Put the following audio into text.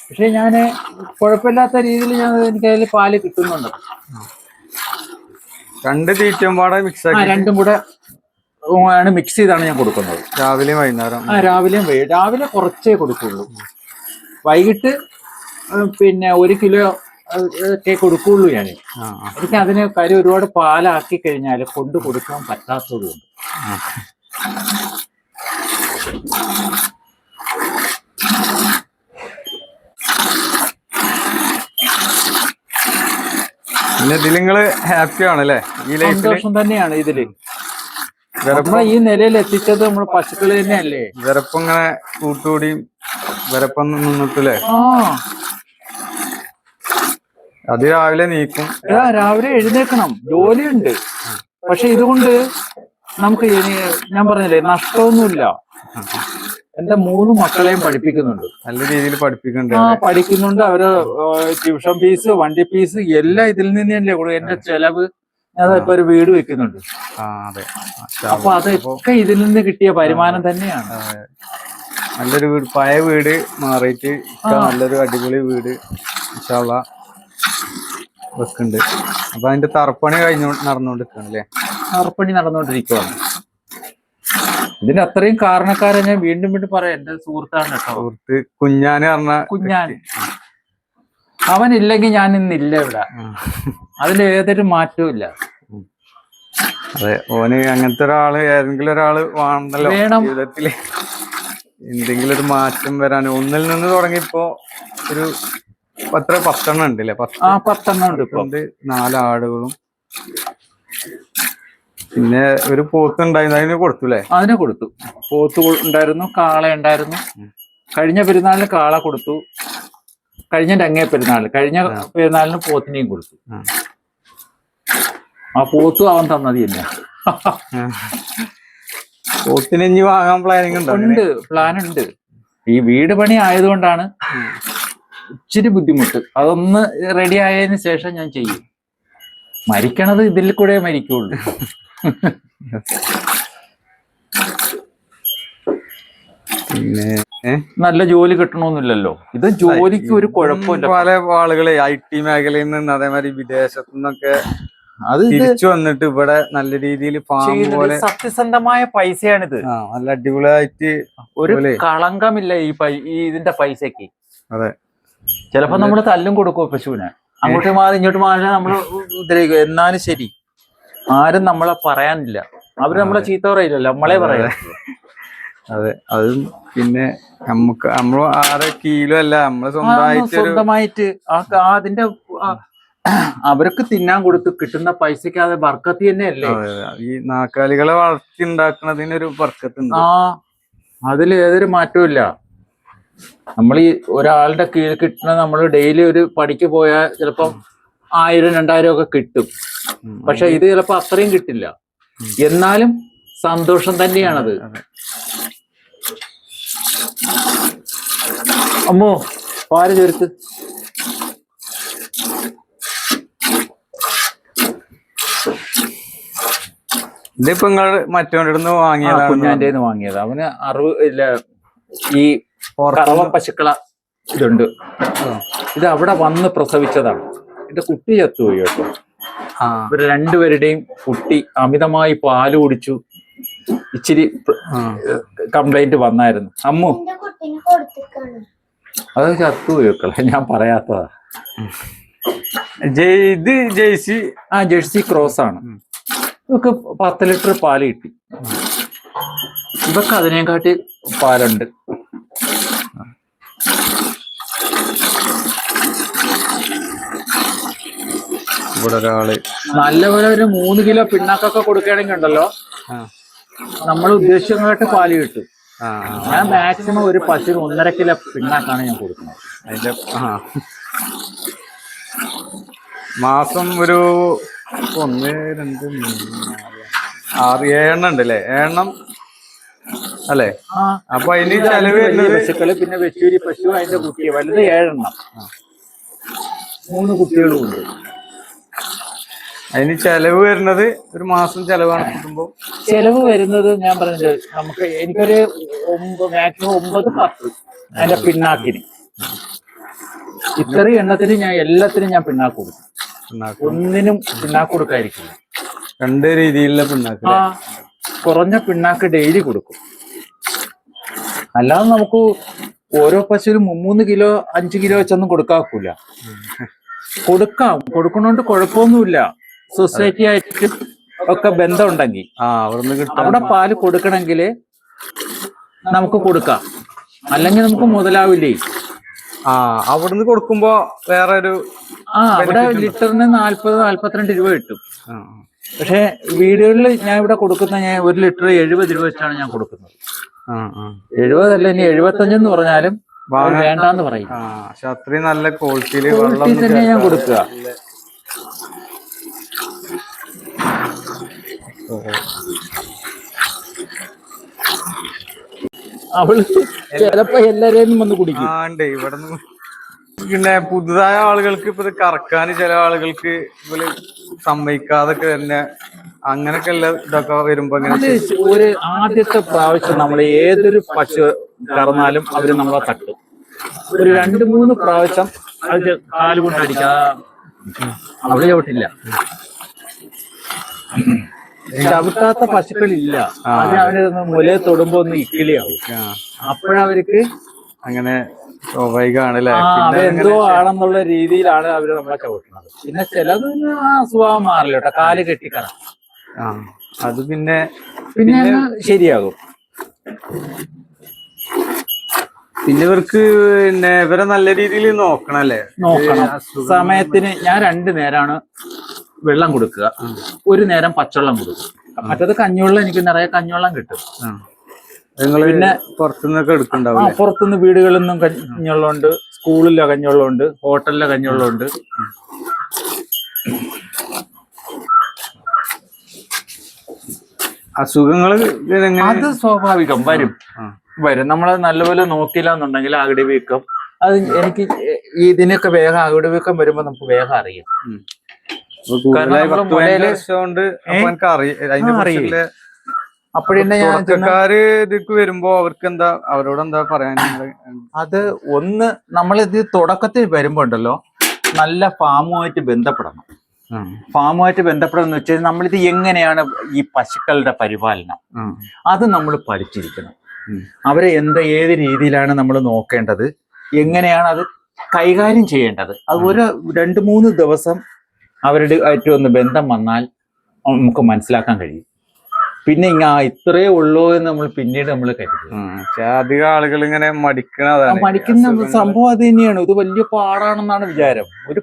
പക്ഷെ ഞാന് കുഴപ്പമില്ലാത്ത രീതിയിൽ എനിക്ക് അതിൽ പാല് കിട്ടുന്നുണ്ട്. രണ്ട് തീറ്റയും പാടെ മിക്സ് ആക്കി രണ്ടും കൂടെ ആണ് മിക്സ് ചെയ്താണ് ഞാൻ കൊടുക്കുന്നത്. രാവിലെയും വൈകുന്നേരം? രാവിലെ കുറച്ചേ കൊടുക്കുള്ളൂ. വൈകിട്ട് പിന്നെ 1 കിലോ ഒക്കെ കൊടുക്കുള്ളൂ ഞാൻ. എനിക്ക് അതിന് കാര്യം ഒരുപാട് പാലാക്കി കഴിഞ്ഞാൽ കൊണ്ട് കൊടുക്കാൻ പറ്റാത്തതുകൊണ്ട്. പിന്നെ ഇതിൽ നിങ്ങള് ഹാപ്പി ആണല്ലേ? ഈ സന്തോഷം തന്നെയാണ് ഇതില്. നമ്മളെ ഈ നിലയിൽ എത്തിച്ചത് നമ്മള് പശുക്കള് തന്നെയല്ലേ. വിരപ്പം ഇങ്ങനെ കൂട്ടുകൂടി വിരപ്പം നിന്നിട്ടില്ലേ? അത് രാവിലെ നീക്കും. രാവിലെ എഴുന്നേക്കണം, ജോലിയുണ്ട്. പക്ഷെ ഇതുകൊണ്ട് നമുക്ക് ഞാൻ പറഞ്ഞില്ലേ നഷ്ടമൊന്നുമില്ല. എന്റെ 3 മക്കളെയും പഠിപ്പിക്കുന്നുണ്ട്, നല്ല രീതിയിൽ പഠിക്കുന്നുണ്ട്. അവര് ട്യൂഷൻ ഫീസ്, വണ്ടി ഫീസ് എല്ലാം ഇതിൽ നിന്ന് തന്നെയല്ലേ കൊടുക്കും. എന്റെ ചെലവ് ഇപ്പൊ ഒരു വീട് വെക്കുന്നുണ്ട്. അപ്പൊ അതൊക്കെ ഇതിൽ നിന്ന് കിട്ടിയ വരുമാനം തന്നെയാണ്. നല്ലൊരു വീട്, പഴയ വീട് മാറിയിട്ട് നല്ലൊരു അടിപൊളി വീട് ഇൻഷാ അല്ലാഹ് വെക്കുന്നുണ്ട്. അപ്പൊ അതിന്റെ തറപ്പണി നടന്നുകൊണ്ടിരിക്കുകയാണല്ലേ? തറപ്പണി നടന്നുകൊണ്ടിരിക്കുകയാണ്. ഇതിന് അത്രയും കാരണക്കാരെ ഞാൻ വീണ്ടും വീണ്ടും പറയാം. എന്റെ സുഹൃത്താണ് കേട്ടോ, സുഹൃത്ത് കുഞ്ഞാന് പറഞ്ഞ കുഞ്ഞാൻ. അവനില്ലെങ്കിൽ ഞാൻ ഇന്നില്ല ഇവിടെ. അതിൽ ഏതൊരു മാറ്റവും ഇല്ല. അതെ, ഓന് അങ്ങനത്തെ ഒരാള്, ഏതെങ്കിലും ഒരാള് വേണമല്ലോ ജീവിതത്തില്. എന്തെങ്കിലും ഒരു മാറ്റം വരാൻ ഒന്നിൽ നിന്ന് തുടങ്ങിയപ്പോ ഒരു 10 ഉണ്ടല്ലേ? 10 ഉണ്ട്. 4 ആടുകളും പിന്നെ ഒരു പോത്ത് ഉണ്ടായിരുന്നു, അതിന് കൊടുത്തുല്ലേ? അതിനെ കൊടുത്തു. പോത്ത് ഉണ്ടായിരുന്നു, കാള ഉണ്ടായിരുന്നു. കഴിഞ്ഞ പെരുന്നാളിന് കാള കൊടുത്തു. കഴിഞ്ഞ പെരുന്നാളിന് പോത്തിനെയും കൊടുത്തു. ആ പോത്തും അവൻ തന്നത് തന്നെ. പോത്തിനെ ഇനി വാങ്ങാൻ പ്ലാൻ ഉണ്ട്. ഈ വീട് പണി ആയതുകൊണ്ടാണ് ഇച്ചിരി ബുദ്ധിമുട്ട്. അതൊന്ന് റെഡി ആയതിനു ശേഷം ഞാൻ ചെയ്യും. മരിക്കണത് ഇതിൽ കൂടെ മരിക്കുള്ളൂ. പിന്നെ നല്ല ജോലി കിട്ടണമെന്നില്ലല്ലോ. ഇത് ജോലിക്ക് ഒരു കുഴപ്പമില്ല. പല ആളുകളെ IT മേഖലയിൽ നിന്ന് അതേമാതിരി വിദേശത്തു നിന്നൊക്കെ അത് തിരിച്ചു വന്നിട്ട് ഇവിടെ നല്ല രീതിയിൽ ഫാം പോലെ സത്യസന്ധമായ പൈസയാണിത്. നല്ല അടിപൊളിയായിട്ട് ഒരു കളങ്കമില്ല ഈ ഇതിന്റെ പൈസക്ക്. അതെ, ചിലപ്പോ നമ്മള് തല്ലും കൊടുക്കും പശുവിനെ. അങ്ങോട്ട് മാറി ഇങ്ങോട്ട് മാറി നമ്മള് ഉദ്രവിക്കും. എന്നാലും ശരി, ആരും നമ്മളെ പറയാനില്ല. അവര് നമ്മളെ ചീത്ത പറയില്ലല്ലോ, നമ്മളെ പറയാ. അതെ, അതും പിന്നെ നമ്മള് ആരെ കീലോ അല്ല, നമ്മള് സ്വന്തമായിട്ട് അതിന്റെ അവർക്ക് തിന്നാൻ കൊടുത്ത് കിട്ടുന്ന പൈസക്ക് അത് ബർക്കത്ത് തന്നെയല്ലേ. ഈ നാക്കാലികളെ വളർത്തി ഉണ്ടാക്കുന്നതിനൊരു ബർക്കത്തുണ്ട്. അതിൽ ഏതൊരു മാറ്റവും ഇല്ല. നമ്മൾ ഈ ഒരാളുടെ കീഴിൽ കിട്ടുന്ന, നമ്മൾ ഡെയിലി ഒരു പണിക്ക് പോയാൽ ചിലപ്പം 1000-2000 ഒക്കെ കിട്ടും. പക്ഷെ ഇത് ചിലപ്പോ അത്രയും കിട്ടില്ല. എന്നാലും സന്തോഷം തന്നെയാണത്. അമ്മോ, പാല് ചേർത്ത്. ഇതിപ്പോ നിങ്ങൾ മറ്റോണ്ടിടുന്ന് വാങ്ങിയതാണ്? കുഞ്ഞാന്റെ വാങ്ങിയത്. അവന് ഈ കറവ പശുക്കള ഇതുണ്ട്. ഇത് അവിടെ വന്ന് പ്രസവിച്ചതാണ്. എന്റെ കുട്ടി ചത്തുപോയി കേട്ടോ. ഇവര് 2 പേരുടെയും കുട്ടി അമിതമായി പാല് കുടിച്ചു. ഇച്ചിരി കംപ്ലൈന്റ് വന്നായിരുന്നു. അമ്മു, അത് ചത്തുപോയി വെക്കളെ, ഞാൻ പറയാത്തതാ. ഇത് ജേഴ്സി ക്രോസ് ആണ്. ഇവക്ക് 10 ലിറ്റർ പാല് കിട്ടി. ഇവക്ക് അതിനെക്കാട്ടി പാലുണ്ട്. ഇവിടെ ഒരാള് നല്ലപോലെ ഒരു 3 കിലോ പിണ്ണാക്കൊക്കെ കൊടുക്കുകയാണെങ്കിൽ ഉണ്ടല്ലോ, നമ്മൾ ഉദ്ദേശിച്ചങ്ങോട്ട് പാല് കിട്ടും. ഞാൻ മാക്സിമം ഒരു പശുവിന് 1.5 കിലോ പിണ്ണാക്കാണ് ഞാൻ കൊടുക്കുന്നത്. അതിന്റെ മാസം ഒരു 1, 2, 3, 4, 6, 7 ഉണ്ടല്ലേ? 7 അല്ലേ? അപ്പൊ അതിന് ചെലവ് പശുക്കള്, പിന്നെ വെച്ചൂരി പശു, അതിന്റെ കുട്ടി വലുത് 7 3 കുട്ടികളും ഉണ്ട്. അതിന് ചെലവ് വരുന്നത് ഒരു മാസം ചെലവാണ് കിട്ടുമ്പോ. ചെലവ് വരുന്നത് ഞാൻ പറഞ്ഞത് എനിക്കൊരു മാക്സിമം 9-10 അതിന്റെ പിണ്ണാക്കിന്. ഇത്രയും എണ്ണത്തിന് ഞാൻ എല്ലാത്തിനും ഞാൻ പിണ്ണാക്ക് കൊടുക്കും. ഒന്നിനും പിണ്ണാക്ക് കൊടുക്കാതിരിക്കില്ല. 2 രീതിയിലുള്ള പിണ്ണാക്ക്. കുറഞ്ഞ പിണ്ണാക്ക് ഡെയിലി കൊടുക്കും. അല്ലാതെ നമുക്ക് ഓരോ പശുവിനും 3 കിലോ 5 കിലോ വെച്ചൊന്നും കൊടുക്കാക്കൂല. കൊടുക്കാം, കൊടുക്കണോണ്ട് കുഴപ്പമൊന്നുമില്ല. സൊസൈറ്റി ആയിട്ട് ഒക്കെ ബന്ധമുണ്ടെങ്കിൽ അവിടെ പാല് കൊടുക്കണമെങ്കിൽ നമുക്ക് കൊടുക്കാം. അല്ലെങ്കിൽ നമുക്ക് മുതലാവില്ലേ. അവിടുന്ന് കൊടുക്കുമ്പോ വേറെ ഒരു അവിടെ ലിറ്ററിന് 40-42 രൂപ കിട്ടും. പക്ഷെ വീടുകളിൽ ഞാൻ ഇവിടെ കൊടുക്കുന്ന ഞാൻ 1 ലിറ്റർ 70 രൂപ വെച്ചാണ് ഞാൻ കൊടുക്കുന്നത്. 70 അല്ല, ഇനി 75 എന്ന് പറഞ്ഞാലും വേണ്ടാന്ന് പറയും. അത്രയും നല്ല ക്വാളിറ്റിയിൽ തന്നെ ഞാൻ കൊടുക്കുക. അവള് ചിലപ്പോ എല്ലാരെയും വന്ന് കുടിക്കും. ഇവിടെ പിന്നെ പുതുതായ ആളുകൾക്ക് ഇപ്പൊ കറക്കാൻ ചില ആളുകൾക്ക് ഇവര് സമ്മതിക്കാതൊക്കെ തന്നെ അങ്ങനൊക്കെ ഉള്ള ഇതൊക്കെ വരുമ്പോ ഒരു ആദ്യത്തെ പ്രാവശ്യം നമ്മൾ ഏതൊരു പശു കറന്നാലും അവര് നമ്മളെ തട്ടും. ഒരു 2-3 പ്രാവശ്യം അത് കാലുകൊണ്ട് അടിക്കാ അവിടെ ചവിട്ടില്ല. ചവിട്ടാത്ത പശുക്കളില്ല. അവര് മുലയെ തൊടുമ്പോ ഒന്ന് ഇക്കിളിയാവും. അപ്പോഴവർക്ക് അങ്ങനെ സ്വാഭാവികമാണല്ലേ, എന്തോ ആണെന്നുള്ള രീതിയിലാണ് അവര് നമ്മളെ ചവിട്ടുന്നത്. പിന്നെ ചിലതിന് ആ സ്വഭാവം മാറില്ല കേട്ടോ, കാല് കെട്ടിക്കറ. അത് പിന്നെ ശരിയാകും. പിന്നെ ഇവർക്ക് പിന്നെ ഇവരെ നല്ല രീതിയിൽ നോക്കണം. സമയത്തിന് ഞാൻ 2 നേരമാണ് വെള്ളം കൊടുക്കുക. 1 നേരം പച്ചവെള്ളം കൊടുക്കും. മറ്റത് കഞ്ഞിവെള്ളം, എനിക്ക് നിറയെ കഞ്ഞിവെള്ളം കിട്ടും. പിന്നെ പുറത്തുനിന്നൊക്കെ എടുക്കണ്ടാവും. പുറത്തുനിന്ന് വീടുകളിൽ നിന്നും കഞ്ഞിവെള്ളമുണ്ട്, സ്കൂളിലെ കഞ്ഞിവെള്ളമുണ്ട്, ഹോട്ടലിലെ കഞ്ഞിവെള്ളമുണ്ട്. അസുഖങ്ങൾ അത് സ്വാഭാവികം വരും. നമ്മളെ നല്ലപോലെ നോക്കില്ല എന്നുണ്ടെങ്കിൽ അകിടി വീക്കം, അത് എനിക്ക് ഇതിനൊക്കെ വേഗം അകിടി വീക്കം വരുമ്പോ നമുക്ക് വേഗം അറിയാം. അപ്പോഴന്നെ ചെറുപ്പക്കാര് ഇതിക്ക് വരുമ്പോ അവർക്ക് എന്താ, അവരോട് എന്താ പറയാൻ? അത് ഒന്ന് നമ്മളിത് തുടക്കത്തിൽ വരുമ്പോ ഉണ്ടല്ലോ, നല്ല ഫാമുമായിട്ട് ബന്ധപ്പെടണം. ഫാമുമായിട്ട് ബന്ധപ്പെടണം എന്ന് വെച്ചാൽ നമ്മളിത് എങ്ങനെയാണ് ഈ പശുക്കളുടെ പരിപാലനം, അത് നമ്മൾ പഠിച്ചിരിക്കണം. അവരെ ഏത് രീതിയിലാണ് നമ്മൾ നോക്കേണ്ടത്, എങ്ങനെയാണ് അത് കൈകാര്യം ചെയ്യേണ്ടത്, അത് 2-3 ദിവസം അവരുടെ ആയിട്ട് ഒന്ന് ബന്ധം വന്നാൽ നമുക്ക് മനസ്സിലാക്കാൻ കഴിയും. പിന്നെ ഇത്രയേ ഉള്ളൂ എന്ന് നമ്മൾ പിന്നീട് നമ്മൾ കരുതും. അധികം ആളുകൾ ഇങ്ങനെ മടിക്കുന്ന സംഭവം അത് തന്നെയാണ്. ഇത് വലിയ പാടാണെന്നാണ് വിചാരം. ഒരു